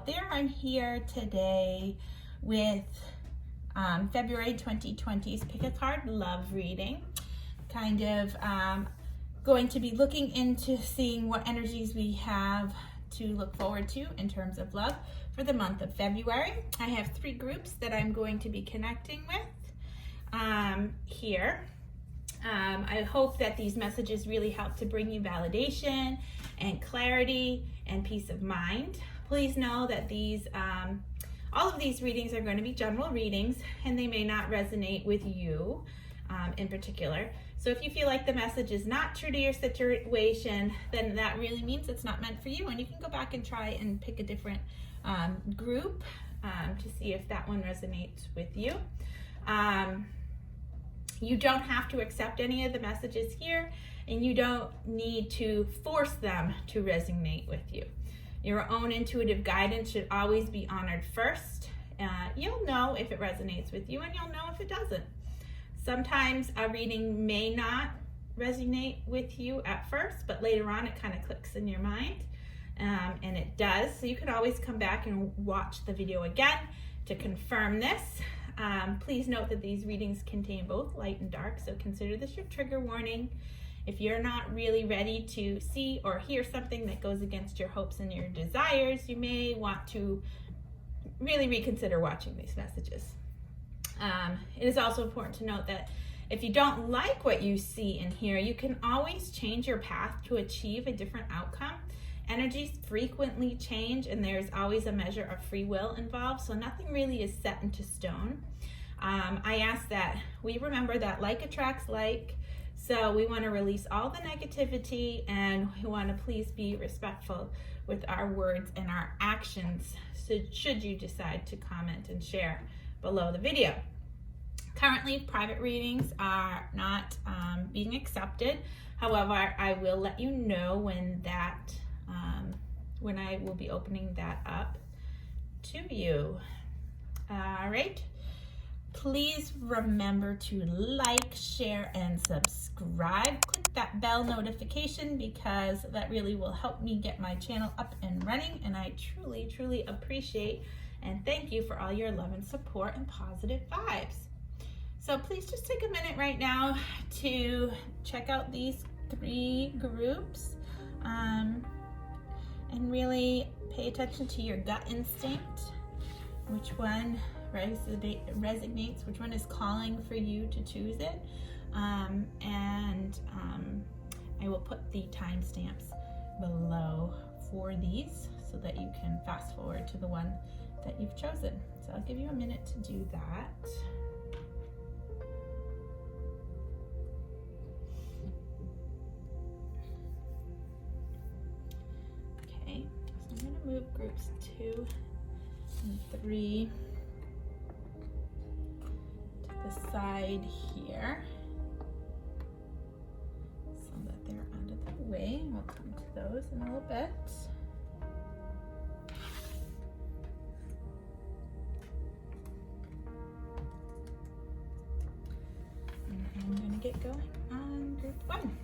there I'm here today with February 2020's Pick a Card Love reading. Kind of going to be looking into seeing what energies we have to look forward to in terms of love for the month of February. I have 3 groups that I'm going to be connecting with here. I hope that these messages really help to bring you validation and clarity and peace of mind. Please know that these, all of these readings are going to be general readings and they may not resonate with you in particular. So if you feel like the message is not true to your situation, then that really means it's not meant for you, and you can go back and try and pick a different group to see if that one resonates with you. You don't have to accept any of the messages here, and you don't need to force them to resonate with you. Your own intuitive guidance should always be honored first. You'll know if it resonates with you, and you'll know if it doesn't. Sometimes a reading may not resonate with you at first, but later on it kind of clicks in your mind, and it does. So you can always come back and watch the video again to confirm this. Please note that these readings contain both light and dark, so consider this your trigger warning. If you're not really ready to see or hear something that goes against your hopes and your desires, you may want to really reconsider watching these messages. It is also important to note that if you don't like what you see and hear, you can always change your path to achieve a different outcome. Energies frequently change, and there's always a measure of free will involved, so nothing really is set into stone. I ask that we remember that like attracts like, so we want to release all the negativity, and we want to please be respectful with our words and our actions, so should you decide to comment and share below the video. Currently, private readings are not being accepted. However, I will let you know when I will be opening that up to you. All right. Please remember to like, share, and subscribe. Click that bell notification because that really will help me get my channel up and running, and I truly, truly appreciate and thank you for all your love and support and positive vibes. So please just take a minute right now to check out these 3 groups and really pay attention to your gut instinct, which one resonates, which one is calling for you to choose it. I will put the timestamps below for these so that you can fast forward to the one that you've chosen. So I'll give you a minute to do that. Okay, so I'm going to move groups 2 and 3 to the side here so that they're out of the way. We'll come to those in a little bit. I'm going to get going on group 1.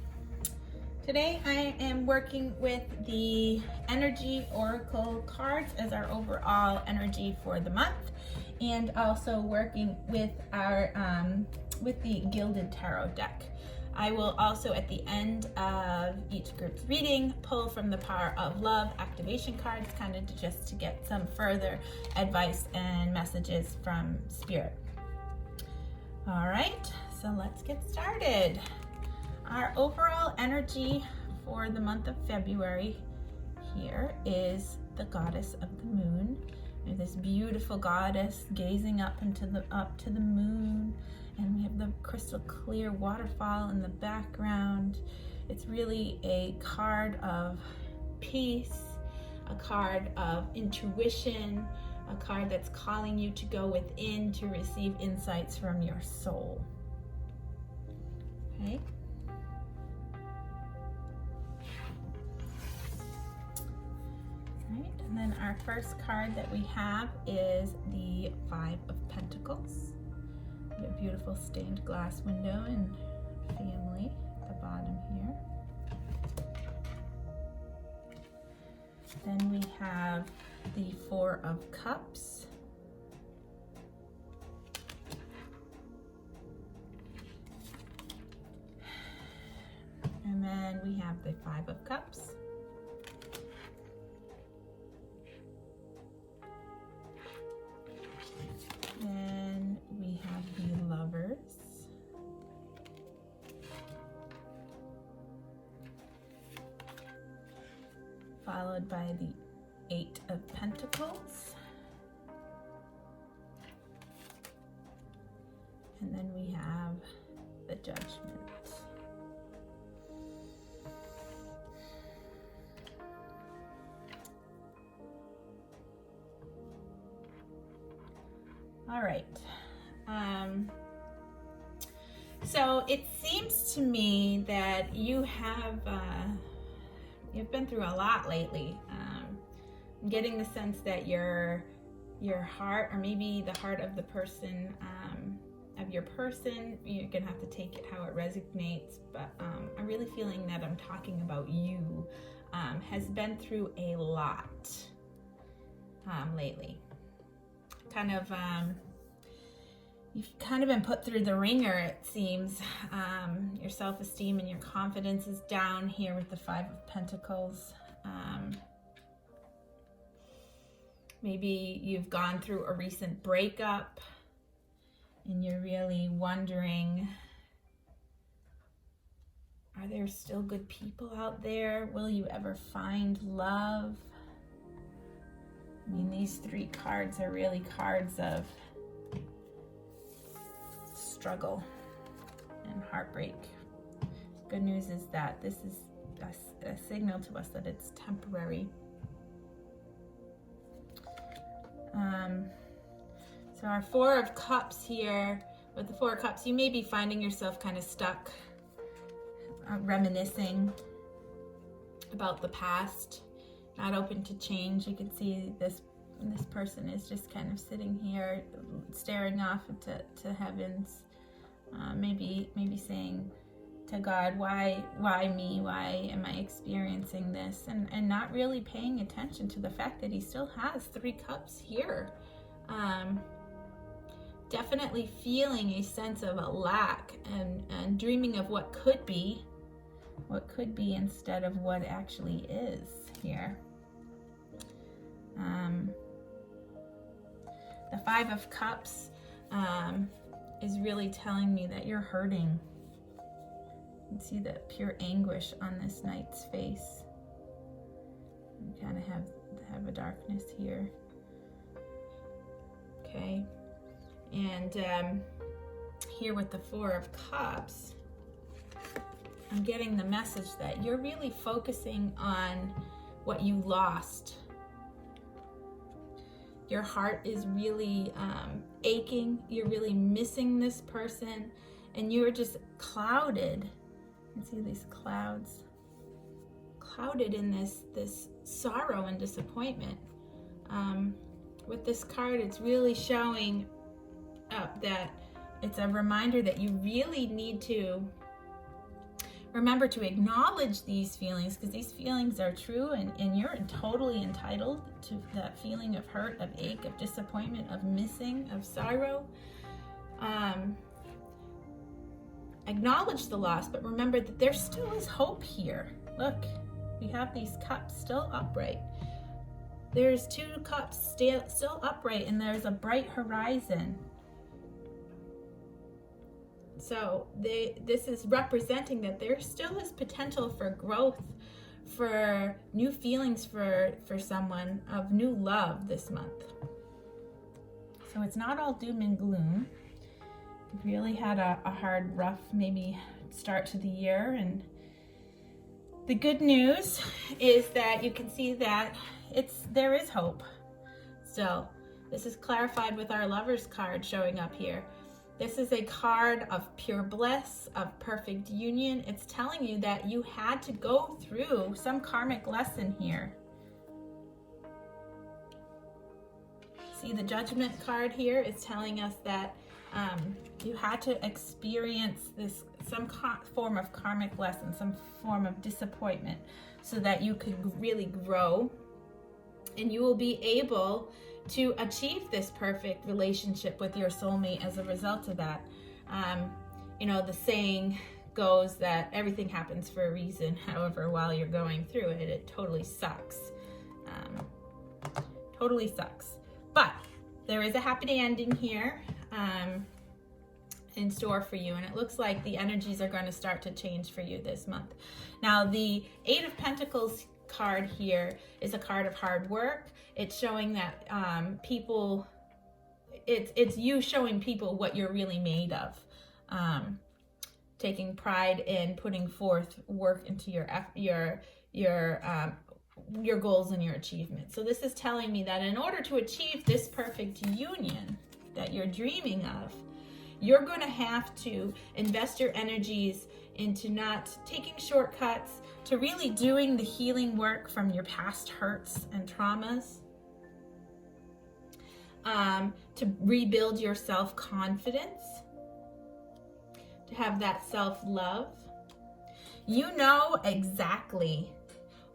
Today I am working with the Energy Oracle cards as our overall energy for the month, and also working with our with the Gilded Tarot deck. I will also at the end of each group's reading pull from the Power of Love activation cards, kind of just to get some further advice and messages from Spirit. All right, so let's get started. Our overall energy for the month of February here is the Goddess of the Moon. We have this beautiful goddess gazing up to the moon, and we have the crystal clear waterfall in the background. It's really a card of peace, a card of intuition, a card that's calling you to go within to receive insights from your soul. Okay. Right, and then our first card that we have is the 5 of Pentacles. We have a beautiful stained glass window and family at the bottom here. Then we have the Four of Cups. And then we have the Five of Cups. Then we have the Lovers. Followed by the Eight of Pentacles. And then we have the Judgment. All right. So it seems to me that you have you've been through a lot lately. I'm getting the sense that your heart, or maybe the heart of the person, you're gonna have to take it how it resonates. But I'm really feeling that I'm talking about you, has been through a lot lately. You've kind of been put through the ringer, it seems. Your self-esteem and your confidence is down here with the Five of Pentacles. Maybe you've gone through a recent breakup and you're really wondering, are there still good people out there? Will you ever find love? I mean, these three cards are really cards of struggle and heartbreak. Good news is that this is a signal to us that it's temporary. So our Four of Cups here, with the Four of Cups, you may be finding yourself kind of stuck, reminiscing about the past, not open to change. You can see this person is just kind of sitting here staring off into heavens, maybe saying to God, why me? Why am I experiencing this? And not really paying attention to the fact that he still has three cups here. Definitely feeling a sense of a lack and dreaming of what could be instead of what actually is here. The Five of Cups is really telling me that you're hurting. You can see the pure anguish on this knight's face. You kind of have a darkness here. Okay. And here with the Four of Cups, I'm getting the message that you're really focusing on what you lost. Your heart is really aching. You're really missing this person, and you're just clouded. You can see these clouds, clouded in this sorrow and disappointment. With this card, it's really showing up that it's a reminder that you really need to remember to acknowledge these feelings, because these feelings are true, and you're totally entitled to that feeling of hurt, of ache, of disappointment, of missing, of sorrow. Acknowledge the loss, but remember that there still is hope here. Look, we have these cups still upright. There's two cups still upright, and there's a bright horizon. So this is representing that there still is potential for growth, for new feelings for someone, of new love this month. So it's not all doom and gloom. You've really had a hard, rough, maybe start to the year. And the good news is that you can see that there is hope still. This is clarified with our Lovers card showing up here. This is a card of pure bliss, of perfect union. It's telling you that you had to go through some karmic lesson here. See, the Judgment card here is telling us that you had to experience some form of karmic lesson, some form of disappointment, so that you could really grow and you will be able to achieve this perfect relationship with your soulmate as a result of that. You know, the saying goes that everything happens for a reason. However, while you're going through it, it totally sucks. Totally sucks. But there is a happy ending here in store for you, and it looks like the energies are going to start to change for you this month. Now, the Eight of Pentacles card here is a card of hard work. It's showing that it's you showing people what you're really made of. Taking pride in putting forth work into your goals and your achievements. So this is telling me that in order to achieve this perfect union that you're dreaming of, you're going to have to invest your energies into not taking shortcuts, to really doing the healing work from your past hurts and traumas, to rebuild your self-confidence, to have that self-love. You know exactly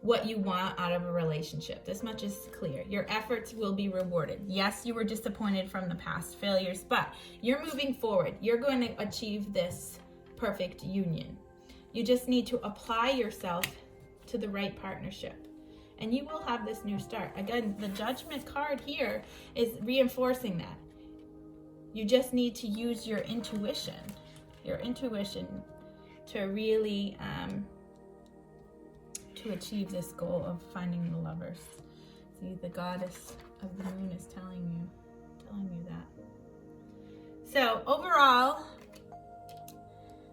what you want out of a relationship. This much is clear. Your efforts will be rewarded. Yes, you were disappointed from the past failures, but you're moving forward. You're going to achieve this perfect union. You just need to apply yourself to the right partnership, and you will have this new start. Again, the Judgment card here is reinforcing that. You just need to use your intuition to really to achieve this goal of finding the lovers. See, the goddess of the moon is telling you that. So overall,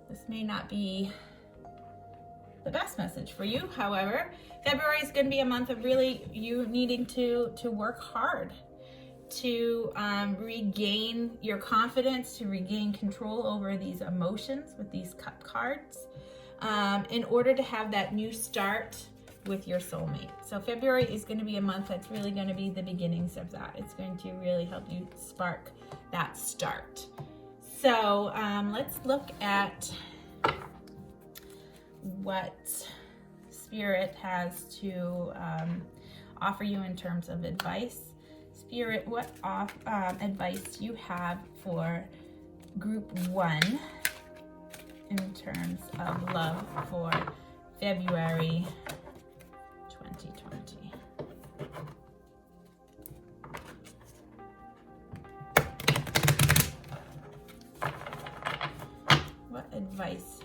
this may not be the best message for you. However, February is going to be a month of really you needing to work hard to regain your confidence, to regain control over these emotions with these cup cards, in order to have that new start with your soulmate. So February is going to be a month that's really going to be the beginnings of that. It's going to really help you spark that start. So let's look at what Spirit has to offer you in terms of advice. Spirit, what advice do you have for group 1 in terms of love for February 2020? What advice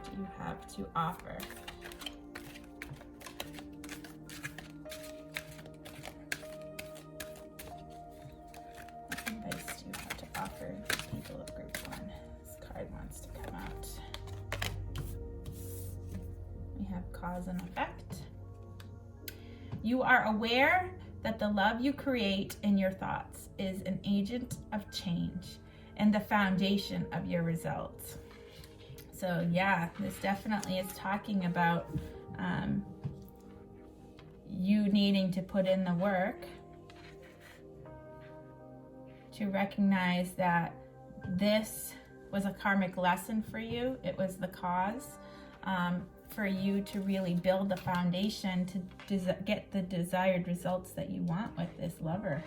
do you have to offer? What advice do you have to offer people of group 1? This card wants to come out. We have cause and effect. You are aware that the love you create in your thoughts is an agent of change and the foundation of your results. So yeah, this definitely is talking about you needing to put in the work to recognize that this was a karmic lesson for you. It was the cause for you to really build the foundation to get the desired results that you want with this lover,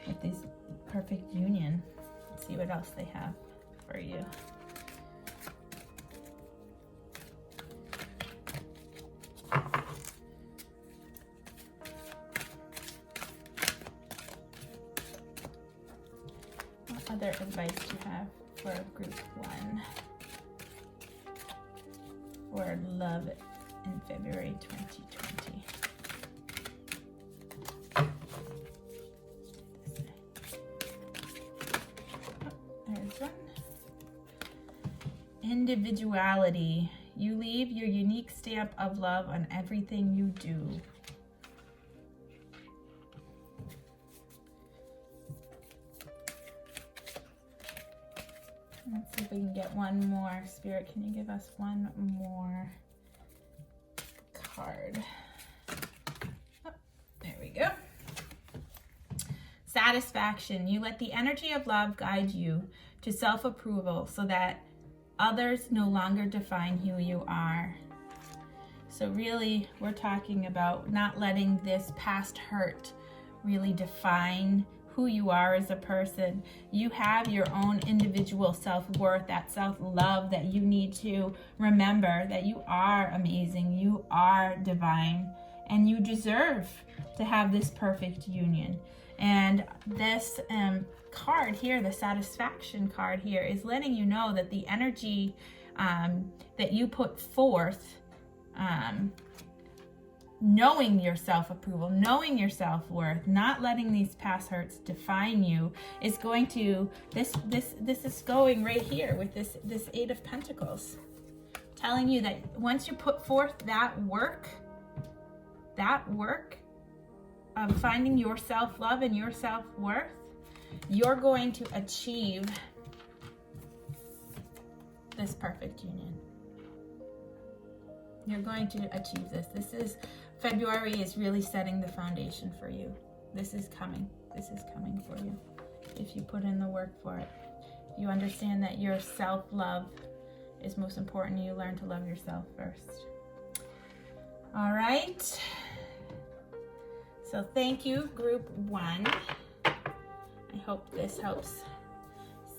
with this perfect union. Let's see what else they have for you. What other advice do you have for group 1 for love in February 2020? There's one. Individuality. You leave your unique stamp of love on everything you do. Let's see if we can get one more. Spirit, can you give us one more card? Oh, there we go. Satisfaction. You let the energy of love guide you to self-approval so that others no longer define who you are. So really, we're talking about not letting this past hurt really define who you are as a person. You have your own individual self-worth, that self-love that you need to remember that you are amazing, you are divine, and you deserve to have this perfect union. And this card here, the satisfaction card here, is letting you know that the energy that you put forth, knowing your self-approval, knowing your self-worth, not letting these past hurts define you, is going to, this is going right here with this Eight of Pentacles, telling you that once you put forth that work of finding your self-love and your self-worth, you're going to achieve this perfect union. You're going to achieve this. This is, February is really setting the foundation for you. This is coming. This is coming for you if you put in the work for it. If you understand that your self-love is most important, you learn to love yourself first. All right. So thank you, group 1. I hope this helps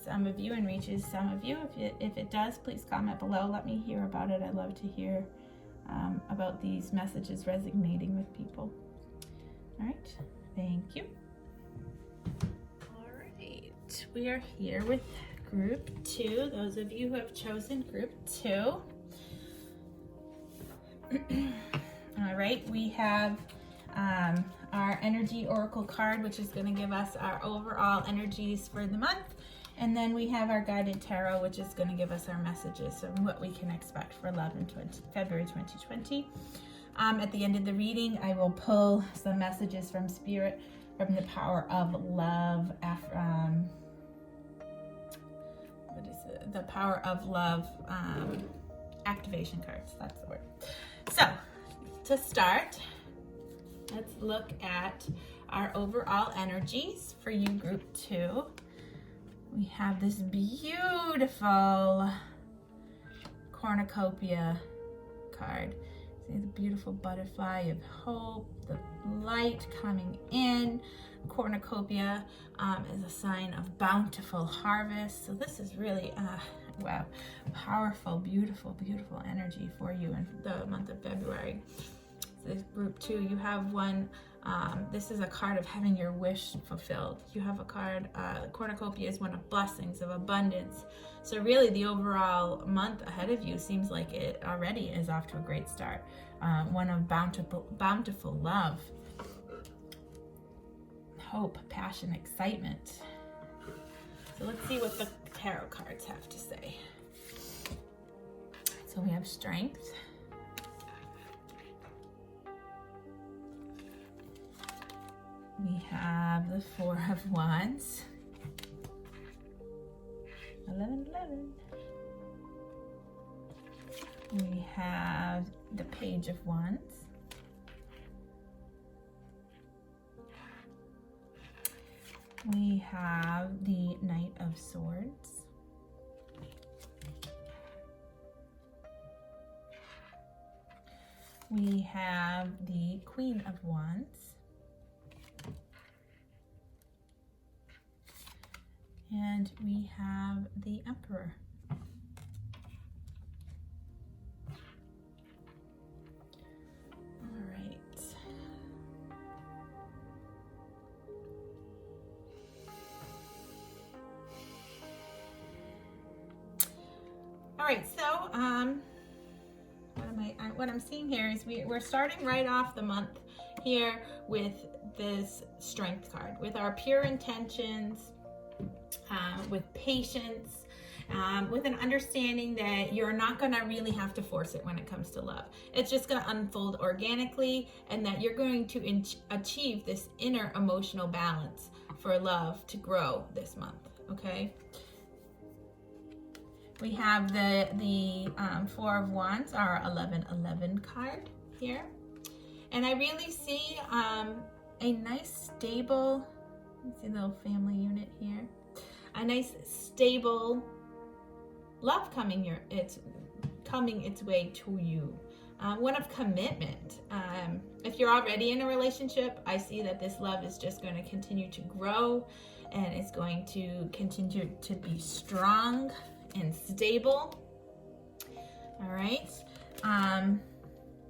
some of you and reaches some of you. If it does, please comment below. Let me hear about it. I love to hear about these messages resonating with people. All right, thank you. All right, we are here with group 2. Those of you who have chosen group 2. All right, we have our energy oracle card, which is going to give us our overall energies for the month. And then we have our guided tarot, which is going to give us our messages and what we can expect for love in February 2020. At the end of the reading, I will pull some messages from Spirit from the Power of Love. What is it? The Power of Love activation cards. That's the word. So, to start, let's look at our overall energies for you, group 2. We have this beautiful cornucopia card. See the beautiful butterfly of hope, the light coming in. Cornucopia is a sign of bountiful harvest. So this is really, wow, powerful, beautiful, beautiful energy for you in the month of February. So this group 2, you have one. This is a card of having your wish fulfilled. You have a card, cornucopia is one of blessings, of abundance. So really the overall month ahead of you seems like it already is off to a great start. One of bountiful love, hope, passion, excitement. So let's see what the tarot cards have to say. So we have strength. We have the Four of Wands. 11. We have the Page of Wands. We have the Knight of Swords. We have the Queen of Wands. And we have the Emperor. All right. All right, so what I'm seeing here is we're starting right off the month here with this Strength card, with our pure intentions, with patience, with an understanding that you're not going to really have to force it when it comes to love. It's just going to unfold organically, and that you're going to achieve this inner emotional balance for love to grow this month, okay? We have the Four of Wands, our 11 card here. And I really see a nice stable, let's see the little family unit here. A nice stable love coming its way to you. one of commitment. If you're already in a relationship, I see that this love is just going to continue to grow, and it's going to continue to be strong and stable. All right.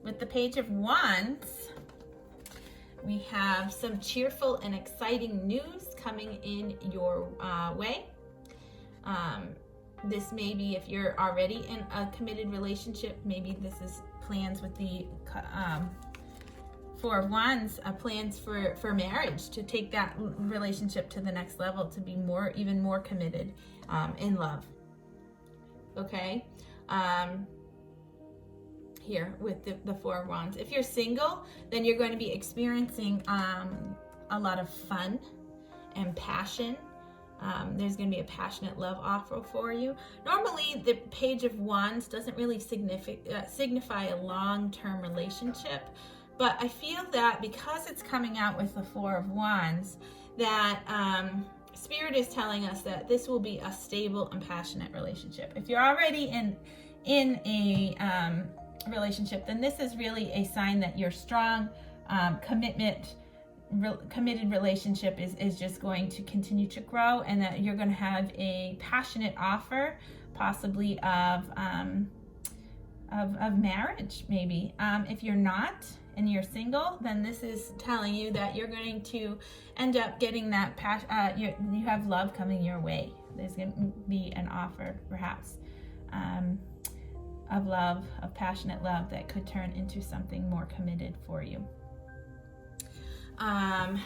With the Page of Wands, we have some cheerful and exciting news coming in your way. This may be, if you're already in a committed relationship, maybe this is plans with the Four of Wands, plans for marriage, to take that relationship to the next level, to be even more committed in love. Okay? Here with the Four of Wands. If you're single, then you're going to be experiencing a lot of fun and passion. There's going to be a passionate love offer for you. Normally, the Page of Wands doesn't really signify a long-term relationship, but I feel that because it's coming out with the Four of Wands, that Spirit is telling us that this will be a stable and passionate relationship. If you're already in a relationship, then this is really a sign that your strong committed relationship is just going to continue to grow, and that you're going to have a passionate offer, possibly of marriage, maybe. If you're not and you're single, then this is telling you that you're going to end up getting that you have love coming your way. There's going to be an offer, perhaps, of love, of passionate love, that could turn into something more committed for you. All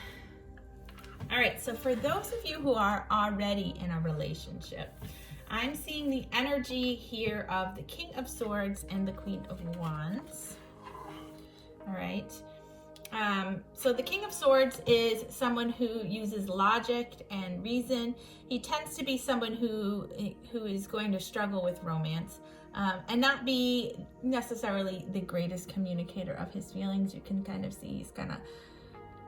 right, so for those of you who are already in a relationship, I'm seeing the energy here of the King of Swords and the Queen of Wands. All right. So the King of Swords is someone who uses logic and reason. He tends to be someone who is going to struggle with romance, and not be necessarily the greatest communicator of his feelings. You can kind of see he's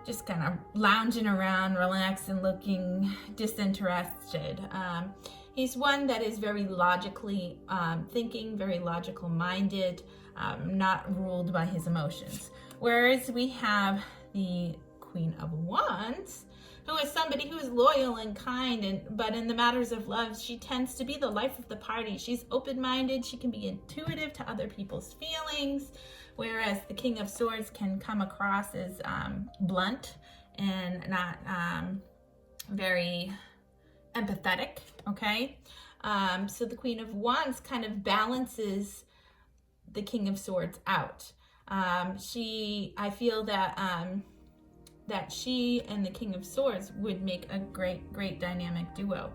just kind of lounging around, relaxed and looking disinterested. He's one that is very logically thinking, very logical minded, not ruled by his emotions. Whereas we have the Queen of Wands, who is somebody who is loyal and kind, but in the matters of love, she tends to be the life of the party. She's open-minded. She can be intuitive to other people's feelings, whereas the King of Swords can come across as blunt and not very empathetic. Okay, so the Queen of Wands kind of balances the King of Swords out. I feel that she and the King of Swords would make a great dynamic duo.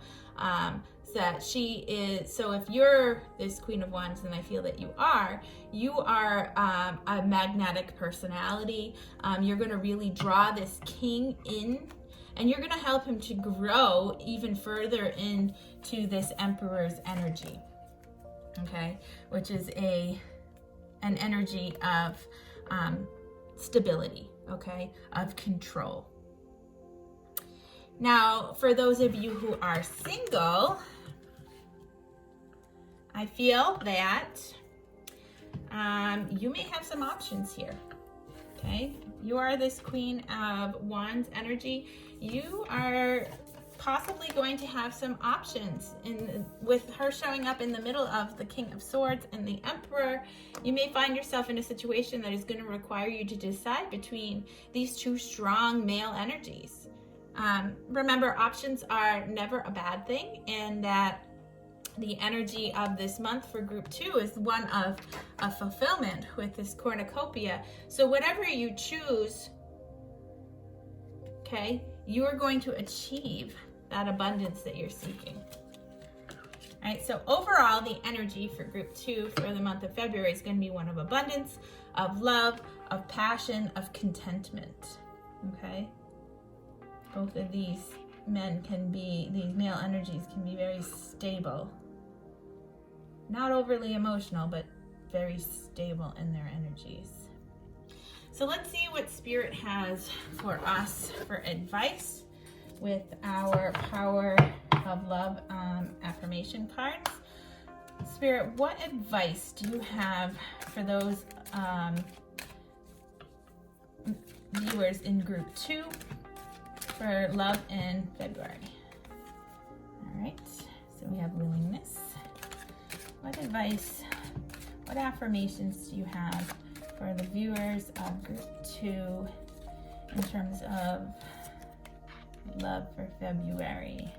So if you're this Queen of Wands, and I feel that you are a magnetic personality. You're going to really draw this king in, and you're going to help him to grow even further into this Emperor's energy. Okay, which is an energy of stability, okay, of control. Now, for those of you who are single, I feel that you may have some options here, okay? You are this Queen of Wands energy. You are possibly going to have some options with her showing up in the middle of the King of Swords and the Emperor. You may find yourself in a situation that is going to require you to decide between these two strong male energies. Remember, options are never a bad thing, and that the energy of this month for group 2 is one of fulfillment with this cornucopia. So whatever you choose, okay, you are going to achieve that abundance that you're seeking. All right, so overall, the energy for group 2 for the month of February is going to be one of abundance, of love, of passion, of contentment. Okay? Both of these these male energies can be very stable. Not overly emotional, but very stable in their energies. So let's see what Spirit has for us for advice with our Power of Love affirmation cards. Spirit, what advice do you have for those viewers in group 2 for love in February. All right, so we have willingness. What advice, what affirmations do you have for the viewers of group 2 in terms of love for February?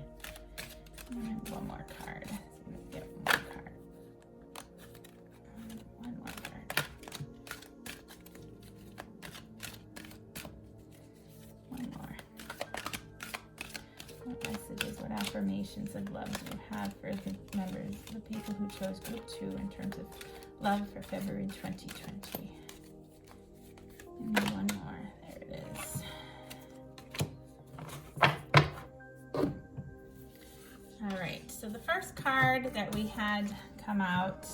And one more card. So let's get one more card. One more card. One more. What messages, what affirmations of love do you have for the members, the people who chose group 2 in terms of love for February 2020? And then one more. There it is. All right, so the first card that we had come out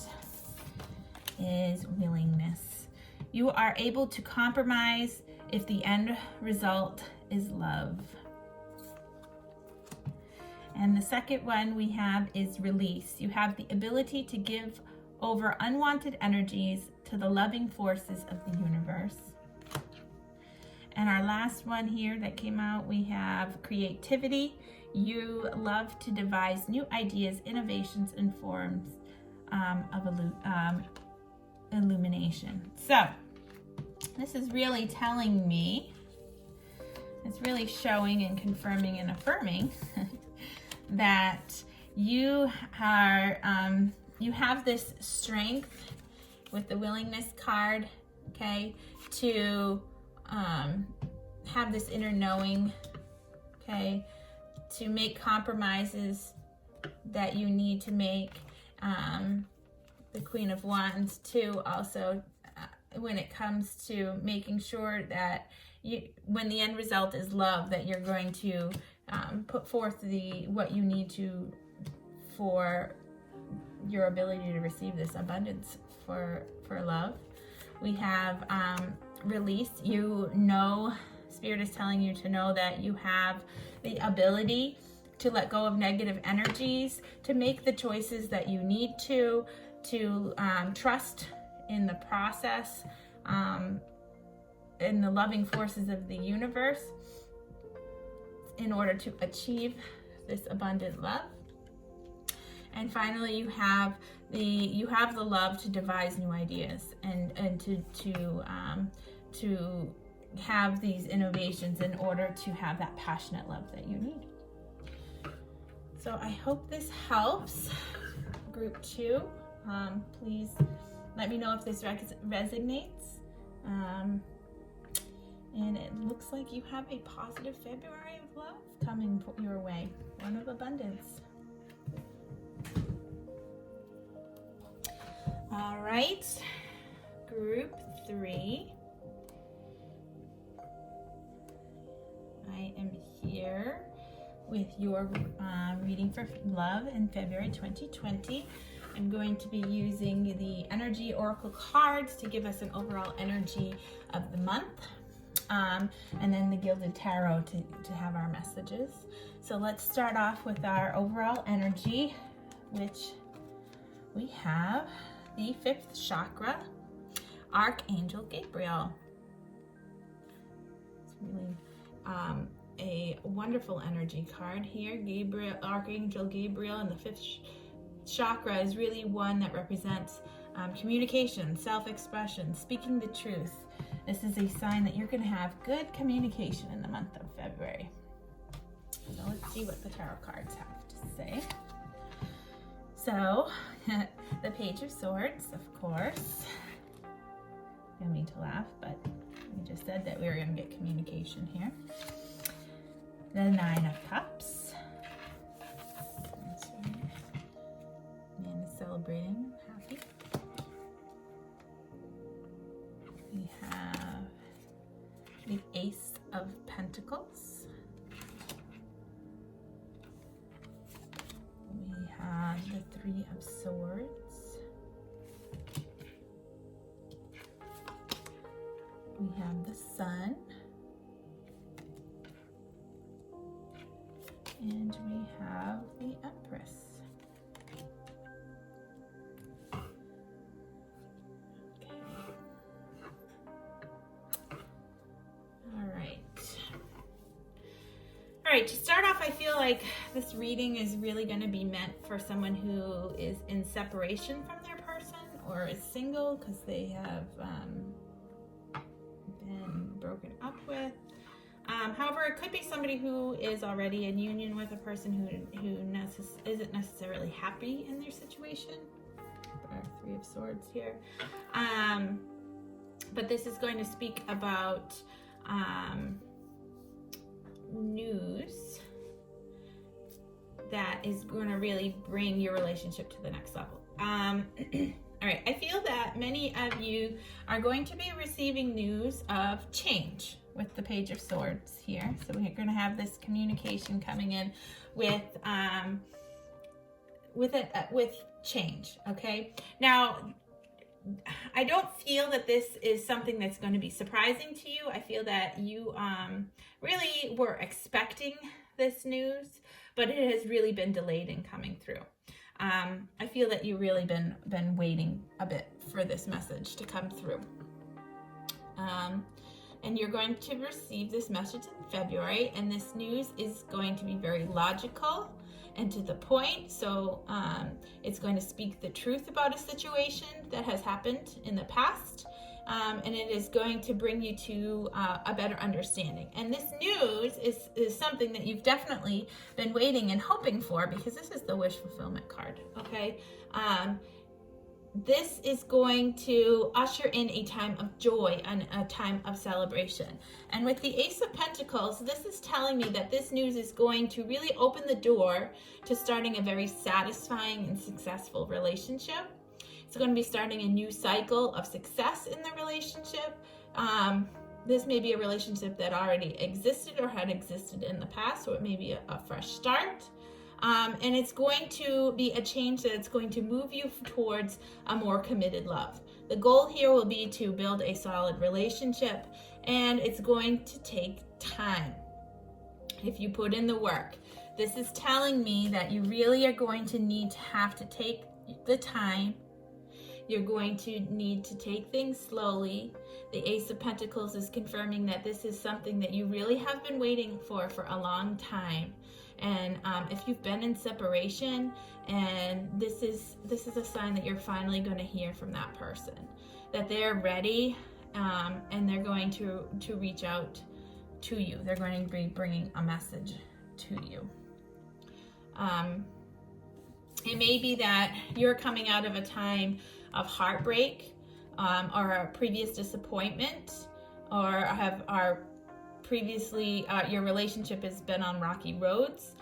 is willingness. You are able to compromise if the end result is love. And the second one we have is release. You have the ability to give over unwanted energies to the loving forces of the universe. And our last one here that came out, we have creativity. You love to devise new ideas, innovations, and forms of illumination. So this is really telling me, it's really showing and confirming and affirming that you are, you have this strength with the willingness card, okay, to have this inner knowing, okay, to make compromises that you need to make. The Queen of Wands too, also when it comes to making sure that you, when the end result is love, that you're going to put forth what you need to for your ability to receive this abundance for love. We have release. You know, Spirit is telling you to know that you have the ability to let go of negative energies, to make the choices that you need to trust in the process, in the loving forces of the universe in order to achieve this abundant love. And finally, you have the love to devise new ideas and to have these innovations in order to have that passionate love that you need. So I hope this helps. Group 2, please let me know if this resonates. And it looks like you have a positive February of love coming your way, one of abundance. All right, group 3. I am here with your reading for love in February 2020. I'm going to be using the Energy Oracle cards to give us an overall energy of the month. And then the Gilded Tarot to have our messages. So let's start off with our overall energy, which we have the 5th chakra, Archangel Gabriel. It's really a wonderful energy card here. Gabriel, Archangel Gabriel, and the 5th chakra is really one that represents communication, self-expression, speaking the truth. This is a sign that you're going to have good communication in the month of February. So let's see what the tarot cards have to say. So, the Page of Swords, of course. I don't mean to laugh, but we just said that we were going to get communication here. The 9 of Cups. Man is celebrating, happy. We have the Ace of Pentacles. We have the 3 of Swords. We have the Sun. And we have the Empress. Okay. right, to start off, I feel like this reading is really going to be meant for someone who is in separation from their person or is single because they have been broken up with. However, it could be somebody who is already in union with a person who isn't necessarily happy in their situation. Our Three of Swords here. But this is going to speak about news that is going to really bring your relationship to the next level. All right, I feel that many of you are going to be receiving news of change with the Page of Swords here. So we're going to have this communication coming in with change, okay? Now, I don't feel that this is something that's going to be surprising to you. I feel that you really were expecting this news, but it has really been delayed in coming through. I feel that you've really been waiting a bit for this message to come through. And you're going to receive this message in February, and this news is going to be very logical and to the point. So it's going to speak the truth about a situation that has happened in the past, and it is going to bring you to a better understanding. And this news is something that you've definitely been waiting and hoping for, because this is the wish fulfillment card, okay? This is going to usher in a time of joy and a time of celebration. And with the Ace of Pentacles, this is telling me that this news is going to really open the door to starting a very satisfying and successful relationship. It's going to be starting a new cycle of success in the relationship. This may be a relationship that already existed or had existed in the past, so it may be a fresh start. And it's going to be a change that it's going to move you towards a more committed love. The goal here will be to build a solid relationship, and it's going to take time if you put in the work. This is telling me that you really are going to have to take the time. You're going to need to take things slowly. The Ace of Pentacles is confirming that this is something that you really have been waiting for a long time. And if you've been in separation, and this is a sign that you're finally going to hear from that person, that they're ready, and they're going to reach out to you. They're going to be bringing a message to you. It may be that you're coming out of a time of heartbreak, or a previous disappointment, or previously your relationship has been on rocky roads,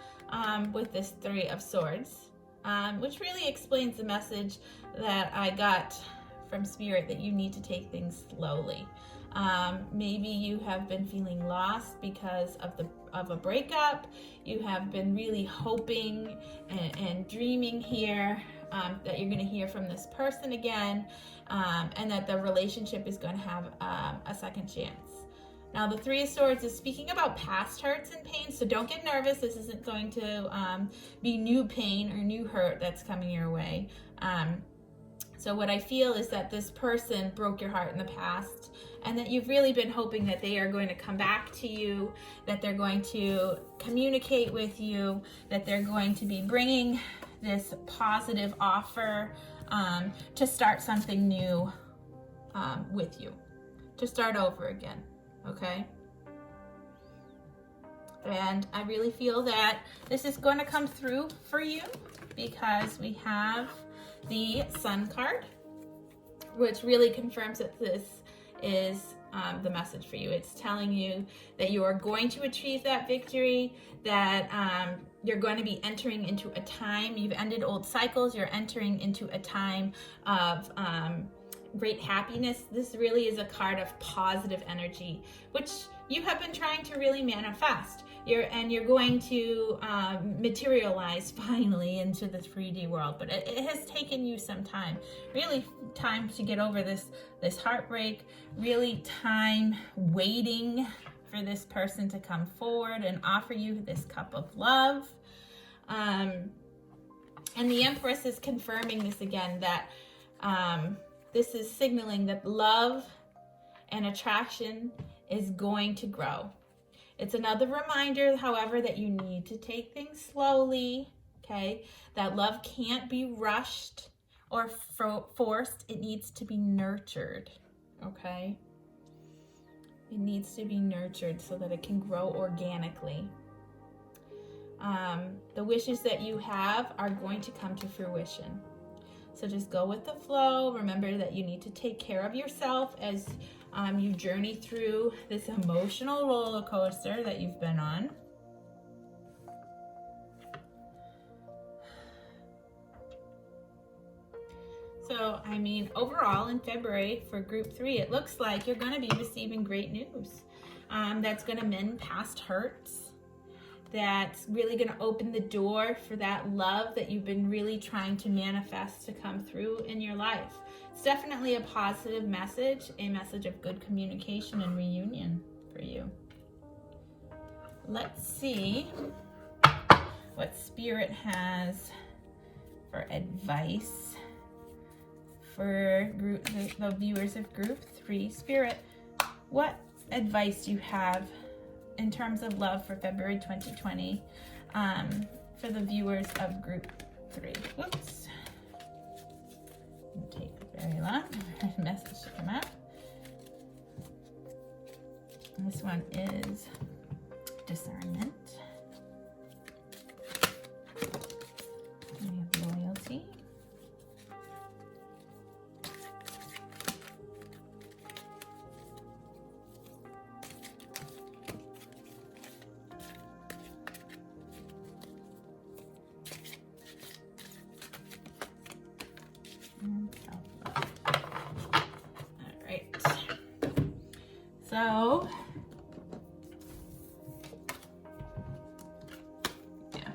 with this Three of Swords, which really explains the message that I got from Spirit, that you need to take things slowly. Maybe you have been feeling lost because of a breakup. You have been really hoping and dreaming here that you're going to hear from this person again, and that the relationship is going to have a second chance. Now, the Three of Swords is speaking about past hurts and pain, so don't get nervous. This isn't going to be new pain or new hurt that's coming your way. So what I feel is that this person broke your heart in the past, and that you've really been hoping that they are going to come back to you, that they're going to communicate with you, that they're going to be bringing this positive offer to start something new with you, to start over again. Okay? And I really feel that this is going to come through for you, because we have the Sun card, which really confirms that this is the message for you. It's telling you that you are going to achieve that victory, that you're going to be entering into a time, you've ended old cycles, you're entering into a time of great happiness. This really is a card of positive energy, which you have been trying to really manifest. You're going to materialize finally into the 3D world, but it has taken you some time, really time to get over this heartbreak, really time waiting for this person to come forward and offer you this cup of love. And the Empress is confirming this again, that this is signaling that love and attraction is going to grow. It's another reminder, however, that you need to take things slowly, okay? That love can't be rushed or forced. It needs to be nurtured, okay? It needs to be nurtured so that it can grow organically. The wishes that you have are going to come to fruition. So just go with the flow. Remember that you need to take care of yourself as you journey through this emotional roller coaster that you've been on. So, I mean, overall in February for group 3, it looks like you're going to be receiving great news that's going to mend past hurts. That's really going to open the door for that love that you've been really trying to manifest to come through in your life. It's definitely a positive message, a message of good communication and reunion for you. Let's see what Spirit has for advice for the viewers of group 3. Spirit, what advice do you have in terms of love for February 2020 for the viewers of group 3? Whoops. It'll take very long for the message to come out. This one is discernment. We have loyalty. So, yeah.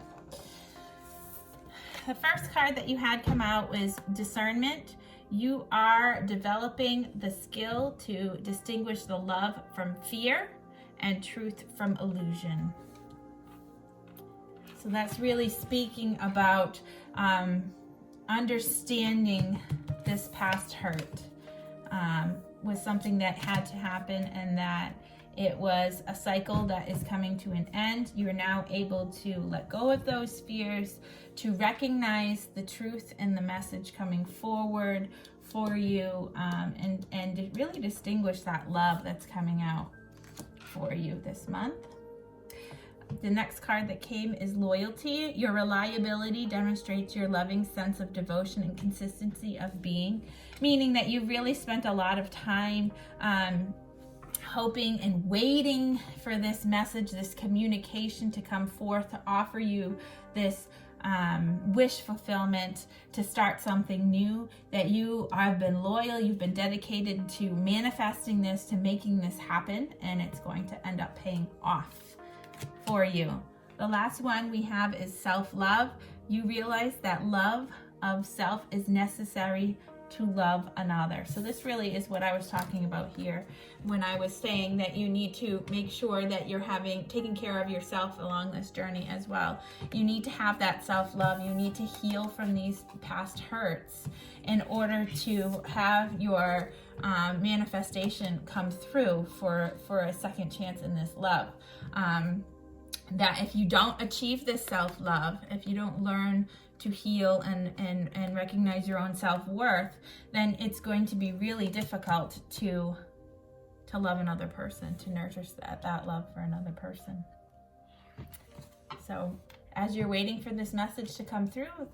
The first card that you had come out was discernment. You are developing the skill to distinguish the love from fear and truth from illusion. So that's really speaking about understanding this past hurt. Was something that had to happen, and that it was a cycle that is coming to an end. You are now able to let go of those fears, to recognize the truth and the message coming forward for you, and to really distinguish that love that's coming out for you this month. The next card that came is loyalty. Your reliability demonstrates your loving sense of devotion and consistency of being, meaning that you've really spent a lot of time hoping and waiting for this message, this communication to come forth to offer you this wish fulfillment to start something new, that you have been loyal, you've been dedicated to manifesting this, to making this happen, and it's going to end up paying off for you. The last one we have is self-love. You realize that love of self is necessary to love another. So this really is what I was talking about here when I was saying that you need to make sure that you're taking care of yourself along this journey as well. You need to have that self-love. You need to heal from these past hurts in order to have your manifestation come through for a second chance in this love. That if you don't achieve this self-love, if you don't learn to heal and recognize your own self-worth, then it's going to be really difficult to love another person, to nurture that love for another person. So as you're waiting for this message to come through,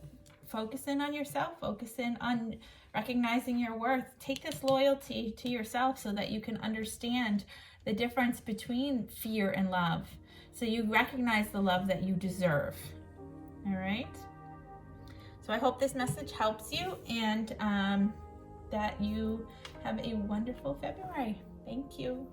focus in on yourself, focus in on recognizing your worth. Take this loyalty to yourself so that you can understand the difference between fear and love, so you recognize the love that you deserve. All right? So I hope this message helps you, and that you have a wonderful February. Thank you.